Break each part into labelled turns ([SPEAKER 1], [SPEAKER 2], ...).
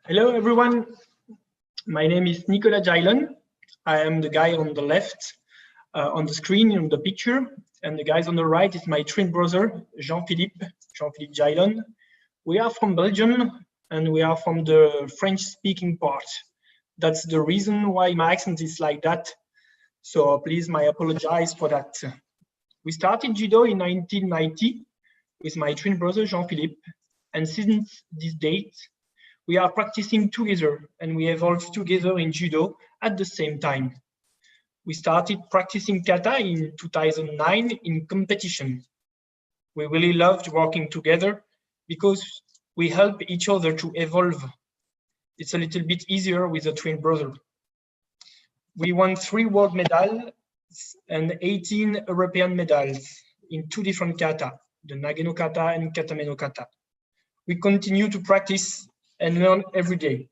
[SPEAKER 1] Hello, everyone. My name is Nicolas Gilon. I am the guy on the left on the screen in the picture, and the guys on the right is my twin brother, Jean-Philippe Gilon. We are from Belgium, and we are from the French-speaking part. That's the reason why my accent is like that. So please, I apologize for that. We started judo in 1990 with my twin brother, Jean-Philippe, and since this date, we are practicing together and we evolved together in judo at the same time. We started practicing kata in 2009 in competition. We really loved working together because we help each other to evolve. It's a little bit easier with a twin brother. We won 3 world medals and 18 European medals in 2 different kata, the Nage kata and Katame kata. We continue to practice and learn every day.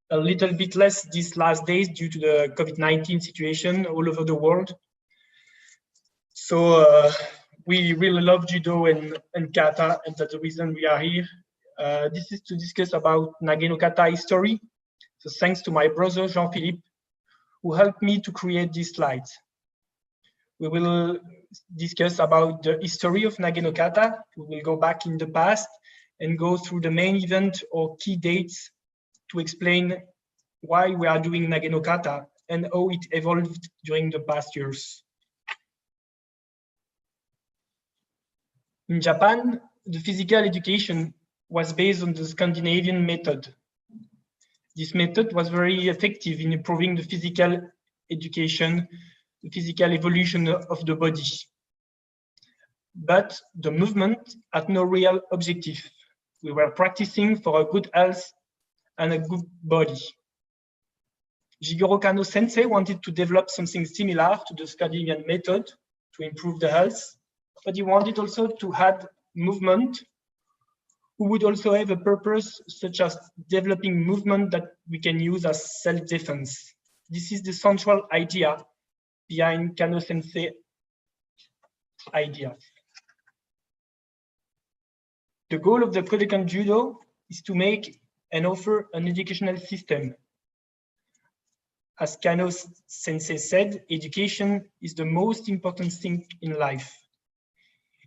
[SPEAKER 1] A little bit less these last days due to the COVID-19 situation all over the world. So we really love judo and kata, and that's the reason we are here. This is to discuss about Nage kata history. So thanks to my brother Jean-Philippe, who helped me to create these slides. We will discuss about the history of Nage kata. We will go back in the past and go through the main event or key dates to explain why we are doing Nage kata and how it evolved during the past years. In Japan, the physical education was based on the Scandinavian method. This method was very effective in improving the physical education, the physical evolution of the body. But the movement had no real objective. We were practicing for a good health and a good body. Jigoro Kano sensei wanted to develop something similar to the Scandinavian method to improve the health, but he wanted also to add movement who would also have a purpose, such as developing movement that we can use as self-defense. This is the central idea behind Kano sensei idea. The goal of the Kodokan Judo is to make and offer an educational system. As Kano sensei said, education is the most important thing in life.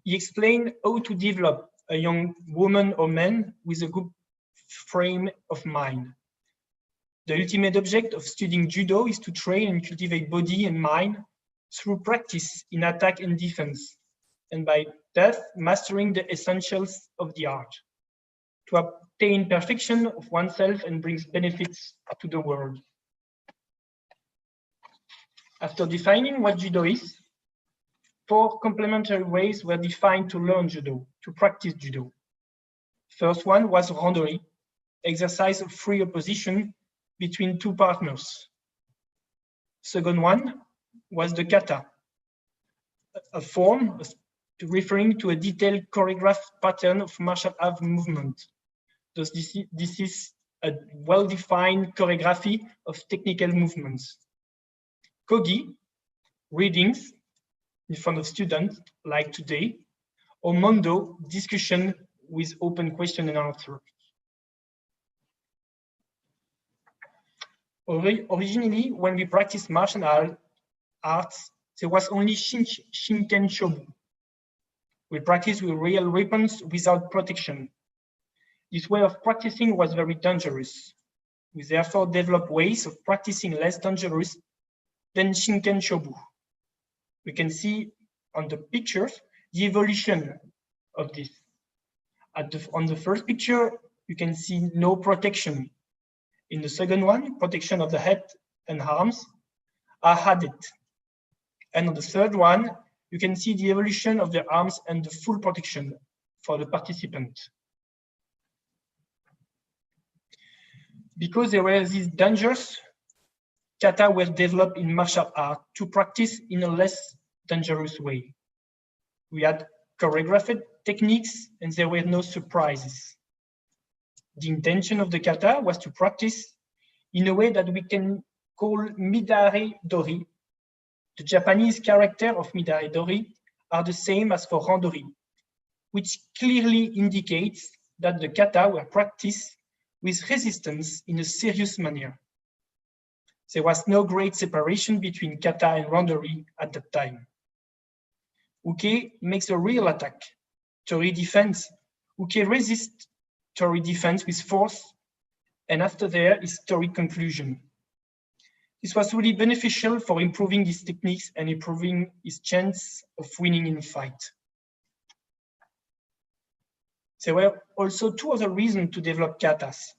[SPEAKER 1] He explained how to develop a young woman or man with a good frame of mind. The ultimate object of studying judo is to train and cultivate body and mind through practice in attack and defense, and by that, mastering the essentials of the art, to obtain perfection of oneself and brings benefits to the world. After defining what judo is, 4 complementary ways were defined to learn judo, to practice judo. First one was randori, exercise of free opposition between 2 partners. Second one was the kata, a form referring to a detailed choreographed pattern of martial art movement. Thus, this is a well-defined choreography of technical movements. Kogi, readings in front of students, like today, or mondo, discussion with open question and answer. Originally, when we practiced martial arts, there was only Shinken Shobu. We practiced with real weapons without protection. This way of practicing was very dangerous. We therefore developed ways of practicing less dangerous than Shinken Shobu. We can see on the pictures the evolution of this. On the first picture, you can see no protection. In the second one, protection of the head and arms are added. And on the third one, you can see the evolution of the arms and the full protection for the participant. Because there were these dangers, kata were developed in martial art to practice in a less dangerous way. We had choreographed techniques and there were no surprises. The intention of the kata was to practice in a way that we can call midare dori. The Japanese character of midare dori are the same as for randori, which clearly indicates that the kata were practiced with resistance in a serious manner. There was no great separation between kata and randori at that time. Uke makes a real attack, tori defense. Uke resists tori defense with force, and after there is tori conclusion. This was really beneficial for improving his techniques and improving his chance of winning in a fight. There were also two other reasons to develop katas.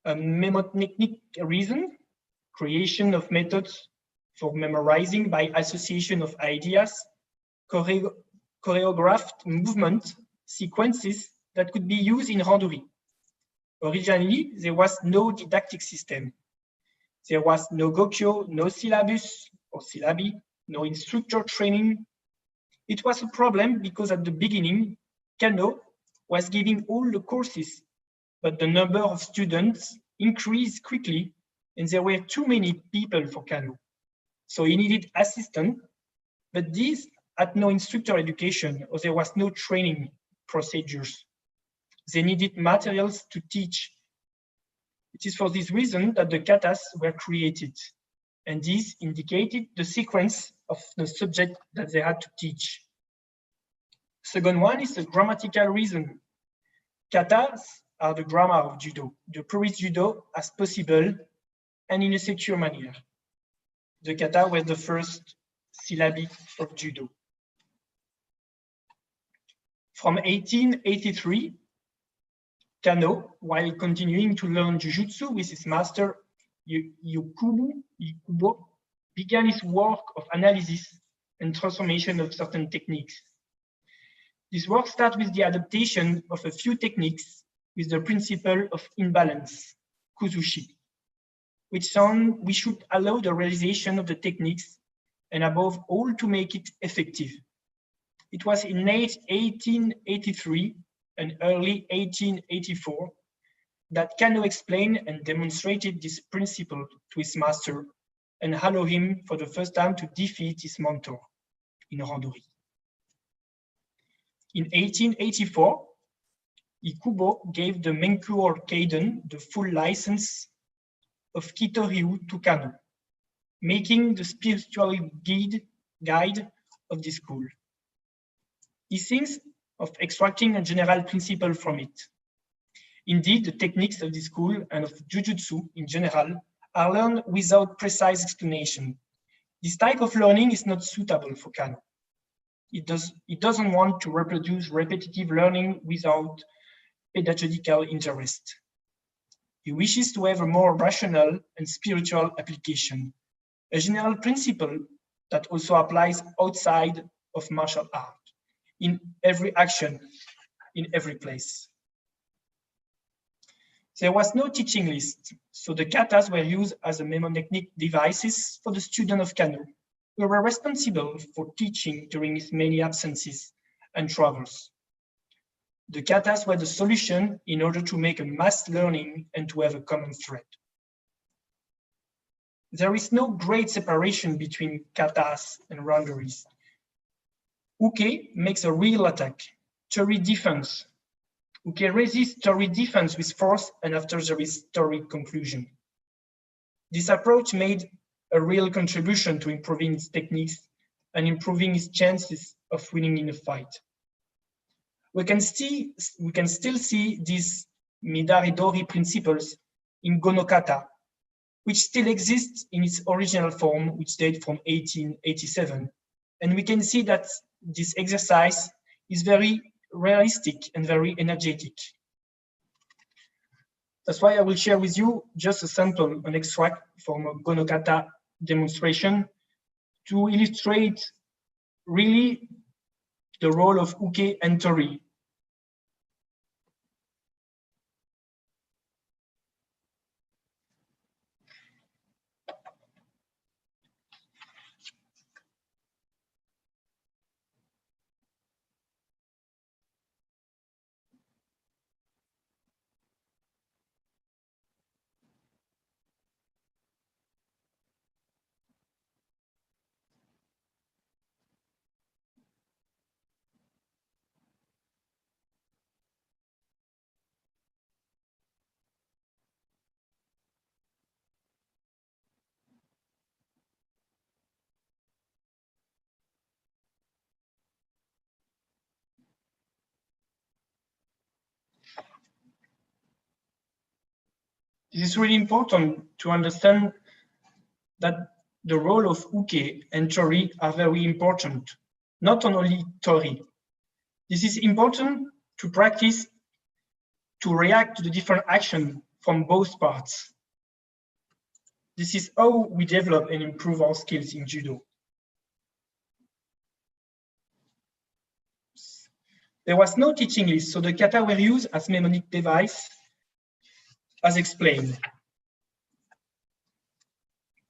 [SPEAKER 1] A mnemotechnic reason, creation of methods for memorizing by association of ideas, choreographed movement sequences that could be used in randori. Originally, there was no didactic system. There was no gokyo, no syllabus or syllabi, no instructor training. It was a problem because at the beginning, Kano was giving all the courses, but the number of students increased quickly and there were too many people for Kano. So he needed assistance, but these had no instructor education or there was no training procedures. They needed materials to teach. It is for this reason that the katas were created, and this indicated the sequence of the subject that they had to teach. Second one is a grammatical reason. Katas are the grammar of judo, the purest judo as possible and in a secure manner. The kata was the first syllabi of judo. From 1883, Kano, while continuing to learn jujutsu with his master Ikubo, began his work of analysis and transformation of certain techniques. This work starts with the adaptation of a few techniques with the principle of imbalance, kuzushi, which we should allow the realization of the techniques and above all to make it effective. It was in late 1883 and early 1884 that Kano explained and demonstrated this principle to his master and allowed him for the first time to defeat his mentor in randori. In 1884, Ikubo gave the Menkuo Kaiden the full license of Kitoryu to Kano, making the spiritual guide of the school. He thinks of extracting a general principle from it. Indeed, the techniques of the school and of jujutsu in general are learned without precise explanation. This type of learning is not suitable for Kano. It doesn't want to reproduce repetitive learning without pedagogical interest. He wishes to have a more rational and spiritual application, a general principle that also applies outside of martial art, in every action, in every place. There was no teaching list, so the katas were used as a mnemotechnic devices for the student of Kano, who were responsible for teaching during his many absences and travels. The katas were the solution in order to make a mass learning and to have a common thread. There is no great separation between katas and randoris. Uke makes a real attack, tori defense. Uke resists tori defense with force and after there is tori conclusion. This approach made a real contribution to improving his techniques and improving his chances of winning in a fight. We can still see these Midari-dori principles in Gonokata, which still exists in its original form, which dates from 1887. And we can see that this exercise is very realistic and very energetic. That's why I will share with you just a sample, an extract from a Gonokata demonstration to illustrate really the role of uke and tori. This is really important to understand that the role of uke and tori are very important, not only tori. This is important to practice to react to the different action from both parts. This is how we develop and improve our skills in judo. There was no teaching list, so the kata were used as mnemonic device, as explained.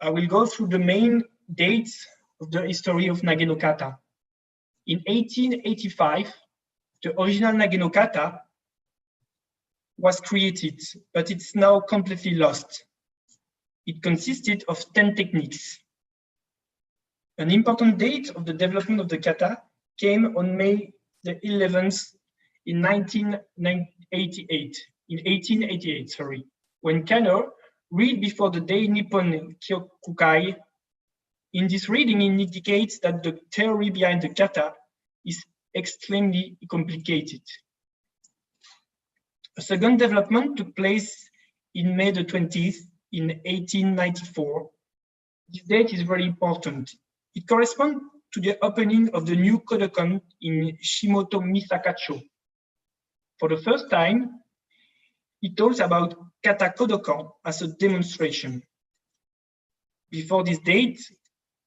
[SPEAKER 1] I will go through the main dates of the history of Nage no Kata. In 1885, the original Nage no Kata was created, but it's now completely lost. It consisted of 10 techniques. An important date of the development of the kata came on May the 11th in 1888, when Kano read before the Day Nippon Kyokukai. In this reading, it indicates that the theory behind the kata is extremely complicated. A second development took place in May the 20th in 1894. This date is very important. It corresponds to the opening of the new Kodokan in Shimoto Misakacho. For the first time, it talks about kata Kodokan as a demonstration. Before this date,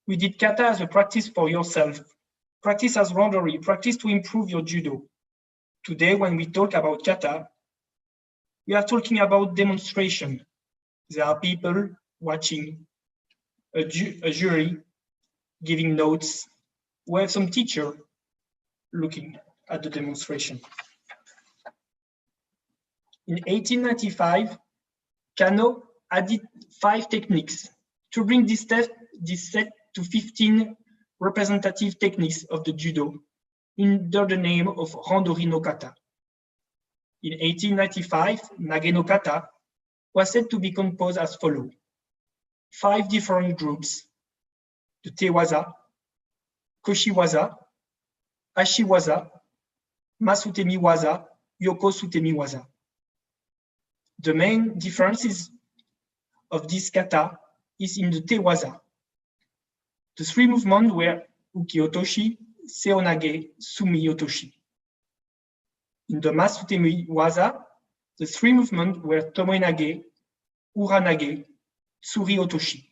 [SPEAKER 1] we did kata as a practice for yourself, practice as randori, practice to improve your judo. Today, when we talk about kata, we are talking about demonstration. There are people watching, a jury giving notes. We have some teacher looking at the demonstration. In 1895, Kano added 5 techniques to bring this set to 15 representative techniques of the judo under the name of Randori no Kata. In 1895, Nage no Kata was said to be composed as follows: 5 different groups: the Tewaza, Koshiwaza, Ashiwaza, Masutemi Waza, Yoko Sutemi Waza. The main differences of this kata is in the Tewaza. The 3 movements were Uki Otoshi, Seonage, Sumi Otoshi. In the Masutemi Waza, the 3 movements were Tomoenage, Uranage, Tsuri Otoshi.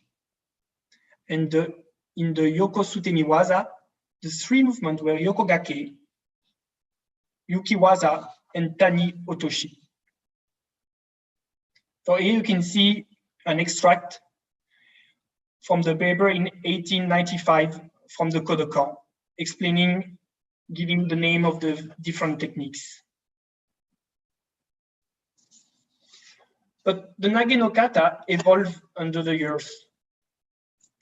[SPEAKER 1] And in the Yoko Sutemi Waza, the 3 movements were Yokogake, Yukiwaza, and Tani Otoshi. So here you can see an extract from the paper in 1895 from the Kodokan, explaining, giving the name of the different techniques. But the Nage no Kata evolved under the years.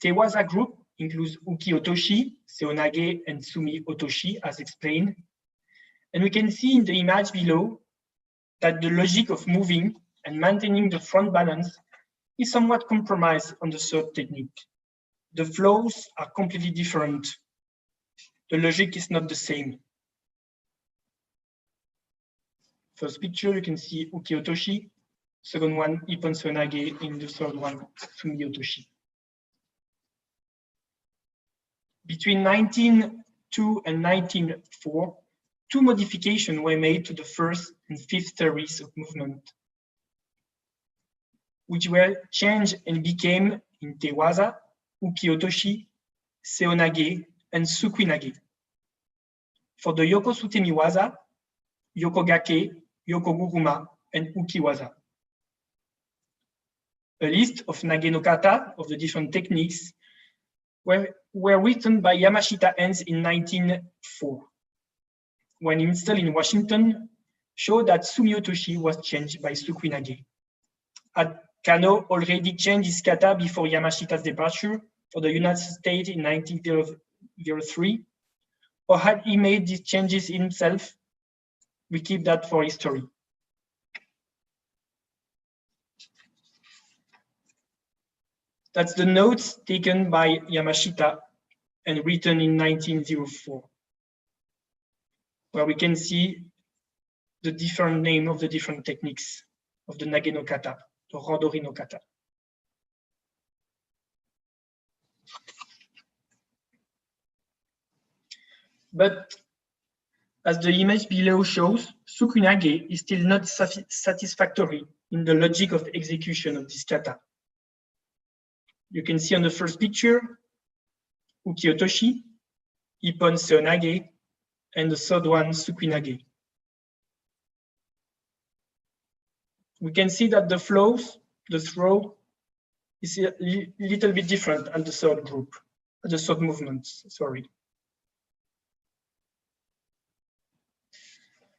[SPEAKER 1] Tewaza group includes Uki Otoshi, Seonage, and Sumi Otoshi, as explained. And we can see in the image below that the logic of moving and maintaining the front balance is somewhat compromised on the third technique. The flows are completely different. The logic is not the same. First picture, you can see Uki Otoshi. Second one, Ippon Seonage. In the third one, Sumi Otoshi. Between 1902 and 1904, 2 modifications were made to the first and 5th theories of movement, which were changed and became in Tewaza, Uki Otoshi, Seonage, and Sukuinage. For the Yoko Sutemi Waza, Yokogake, Yokoguruma, and Ukiwaza. A list of Nage no Kata of the different techniques were written by Yamashita Hans in 1904. When installed in Washington, showed that Sumi Otoshi was changed by Sukuinage. Had Kano already changed his kata before Yamashita's departure for the United States in 1903, or had he made these changes himself? We keep that for history. That's the notes taken by Yamashita and written in 1904, where we can see the different name of the different techniques of the Nage no Kata. the Randori no Kata. But as the image below shows, Sukunage is still not satisfactory in the logic of execution of this kata. You can see on the first picture, Uki Otoshi, Ippon Seonage, and the third one, Sukunage. We can see that the flows, the throw, is a little bit different at the third group, at the third movement, sorry.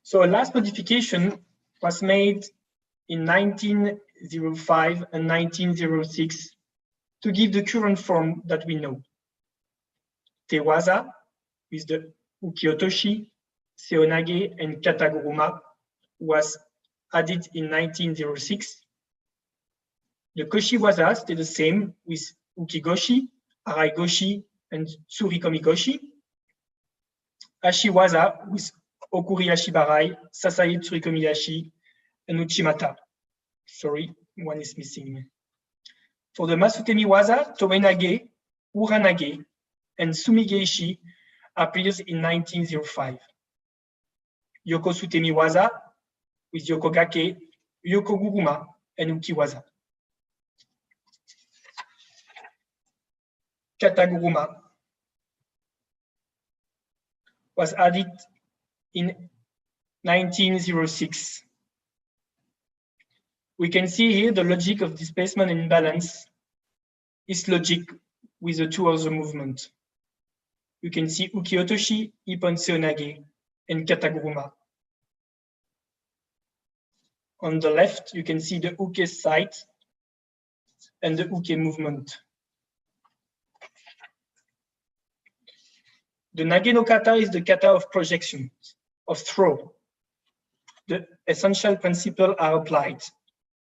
[SPEAKER 1] So a last modification was made in 1905 and 1906 to give the current form that we know. Tewaza, with the Uki Otoshi, Seonage, and Kataguruma, was added in 1906. The Koshi Waza stayed the same with Ukigoshi, Araigoshi, and Tsurikomi-goshi. Ashiwaza with Okuri Ashibarai, Sasae Tsurikomi-yashi, and Uchimata. Sorry, one is missing. For the Masutemi Waza, Toenage, Uranage, and Sumigeishi appears in 1905. Yokosutemi Waza with Yokogake, Yokoguruma, and Ukiwaza. Kataguruma was added in 1906. We can see here the logic of displacement and imbalance is logic with the two other movements. You can see Uki Otoshi, Ippon Seonage, and Kataguruma. On the left, you can see the Uke side and the Uke movement. The Nage no Kata is the kata of projection, of throw. The essential principles are applied: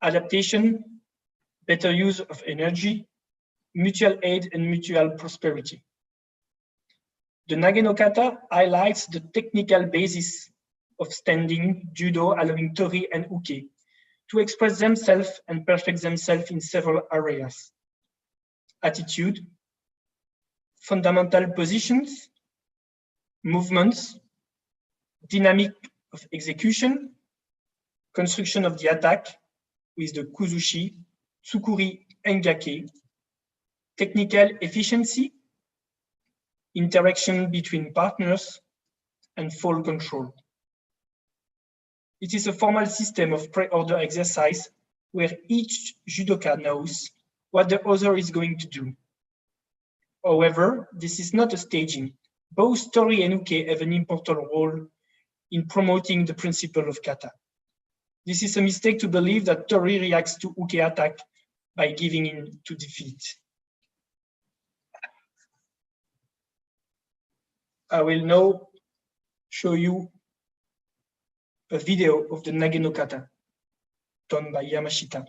[SPEAKER 1] adaptation, better use of energy, mutual aid, and mutual prosperity. The Nage no Kata highlights the technical basis of standing judo, allowing tori and uke to express themselves and perfect themselves in several areas: attitude, fundamental positions, movements, dynamic of execution, construction of the attack with the kuzushi, tsukuri, and gake, technical efficiency, interaction between partners, and fall control. It is a formal system of pre-order exercise where each judoka knows what the other is going to do. However, this is not a staging. Both tori and uke have an important role in promoting the principle of kata. This is a mistake to believe that tori reacts to uke attack by giving in to defeat. I will now show you a video of the Nage no Kata done by Yamashita.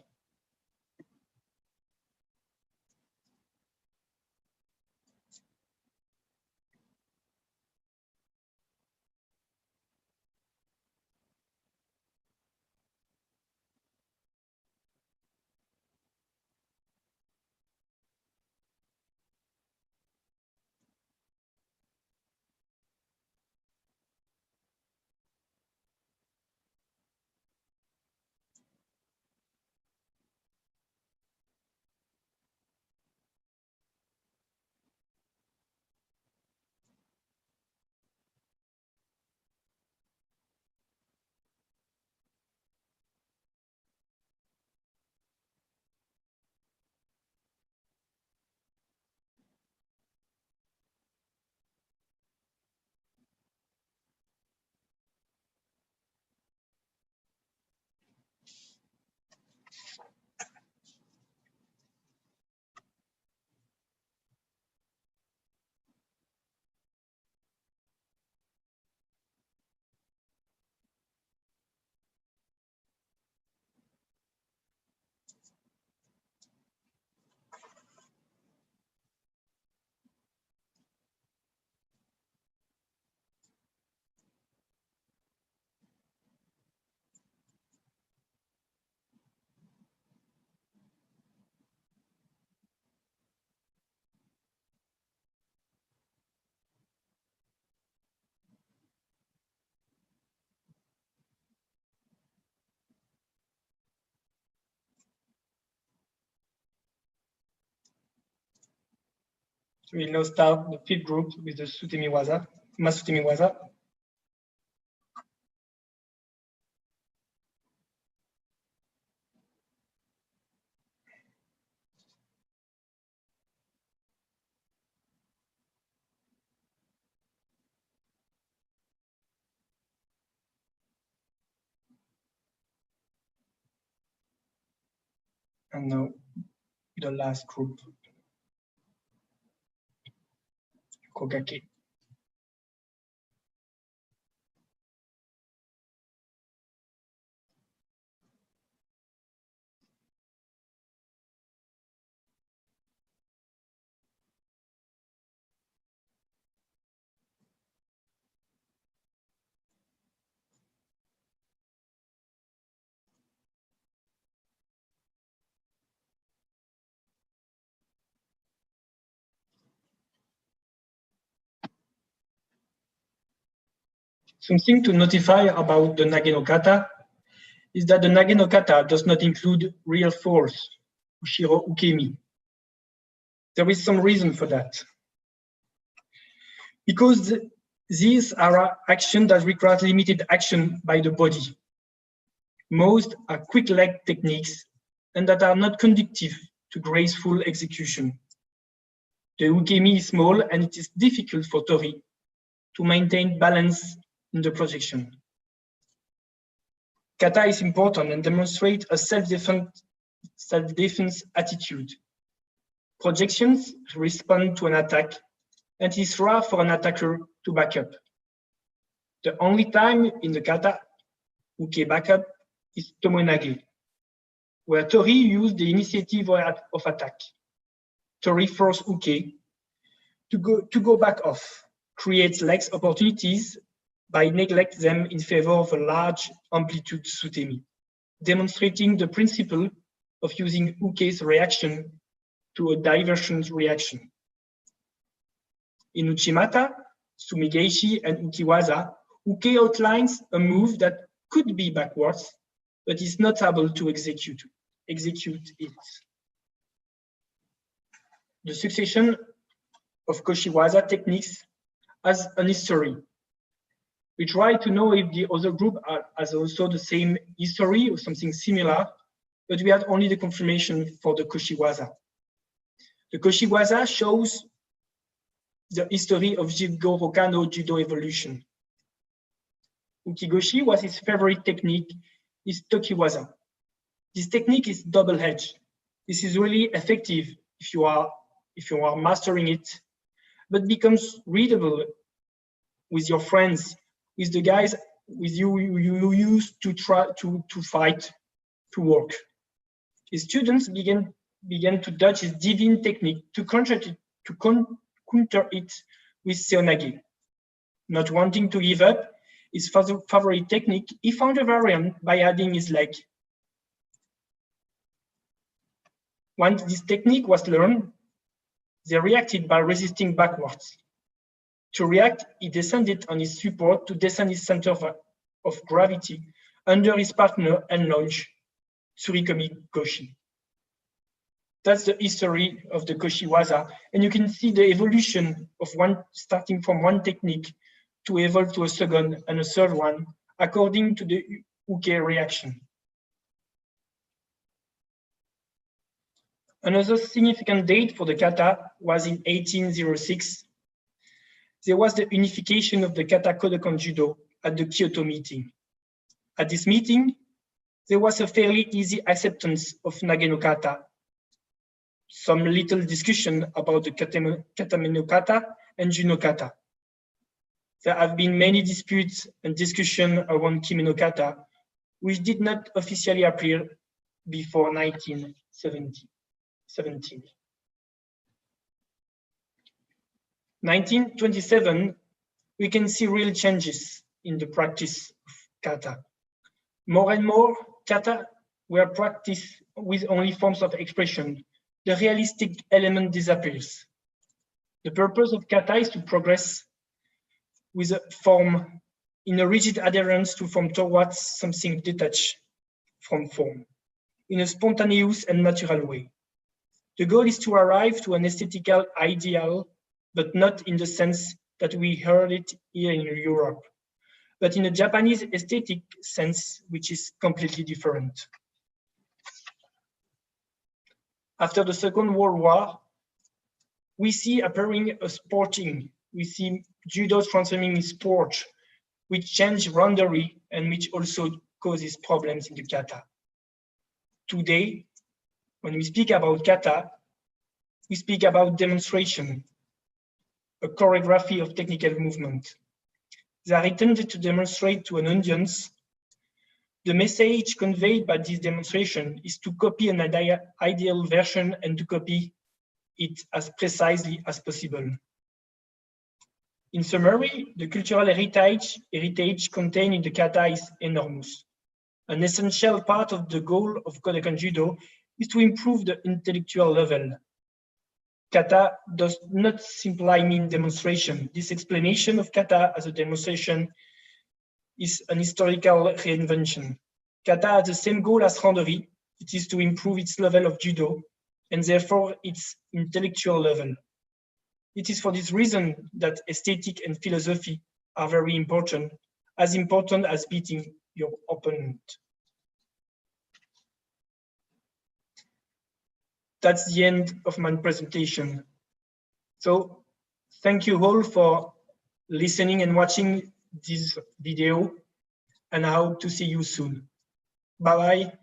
[SPEAKER 1] So we'll now start the fifth group with the Sutemi Waza, Masutemi Waza. And now the last group, Kokake. Something to notify about the Nage no Kata is that the Nage no Kata does not include real force, Ushiro Ukemi. There is some reason for that. Because these are actions that require limited action by the body. Most are quick leg techniques and that are not conducive to graceful execution. The Ukemi is small and it is difficult for Tori to maintain balance in the projection. Kata is important and demonstrates a self-defense attitude. Projections respond to an attack, and it is rare for an attacker to back up. The only time in the kata uke backup is tomonage, where Tori used the initiative of attack. Tori forces uke to go back off, creates legs opportunities by neglect them in favor of a large amplitude sutemi, demonstrating the principle of using uke's reaction to a diversion reaction. In Uchimata, Sumigeishi, and Ukiwaza, uke outlines a move that could be backwards, but is not able to execute it. The succession of Koshiwaza techniques has an history. We try to know if the other group has also the same history or something similar, but we had only the confirmation for the Koshiwaza. The Koshiwaza shows the history of Jigoro Kano judo evolution. Ukigoshi was his favorite technique, is Tokiwaza. This technique is double-edged. This is really effective if you are mastering it, but becomes readable with your friends, with the guys with you used to try to fight, to work. His students began to dodge his divine technique to counter it with seonage. Not wanting to give up his favorite technique, he found a variant by adding his leg. Once this technique was learned, they reacted by resisting backwards. To react, he descended on his support to descend his center of gravity under his partner and launch, Tsurikomi Goshi. That's the history of the Koshiwaza, and you can see the evolution of starting from one technique to evolve to a second and a third one, according to the uke reaction. Another significant date for the kata was in 1806. There was the unification of the kata Kodokan Judo at the Kyoto meeting. At this meeting, there was a fairly easy acceptance of Nage no Kata, some little discussion about the Katame no Kata and Ju no Kata. There have been many disputes and discussion around Kime no Kata, which did not officially appear before 1917. 1927, we can see real changes in the practice of kata. More and more kata were practiced with only forms of expression. The realistic element disappears. The purpose of kata is to progress with a form in a rigid adherence to form towards something detached from form, in a spontaneous and natural way. The goal is to arrive to an aesthetical ideal but not in the sense that we heard it here in Europe, but in a Japanese aesthetic sense, which is completely different. After the Second World War, we see appearing a sporting. We see judo transforming in sport, which change boundary and which also causes problems in the kata. Today, when we speak about kata, we speak about demonstration, a choreography of technical movement. They are intended to demonstrate to an audience. The message conveyed by this demonstration is to copy an ideal version and to copy it as precisely as possible. In summary, the cultural heritage contained in the kata is enormous. An essential part of the goal of Kodokan Judo is to improve the intellectual level. Kata does not simply mean demonstration. This explanation of kata as a demonstration is an historical reinvention. Kata has the same goal as randori. It is to improve its level of judo and therefore its intellectual level. It is for this reason that aesthetic and philosophy are very important as beating your opponent. That's the end of my presentation. So thank you all for listening and watching this video, and I hope to see you soon. Bye-bye.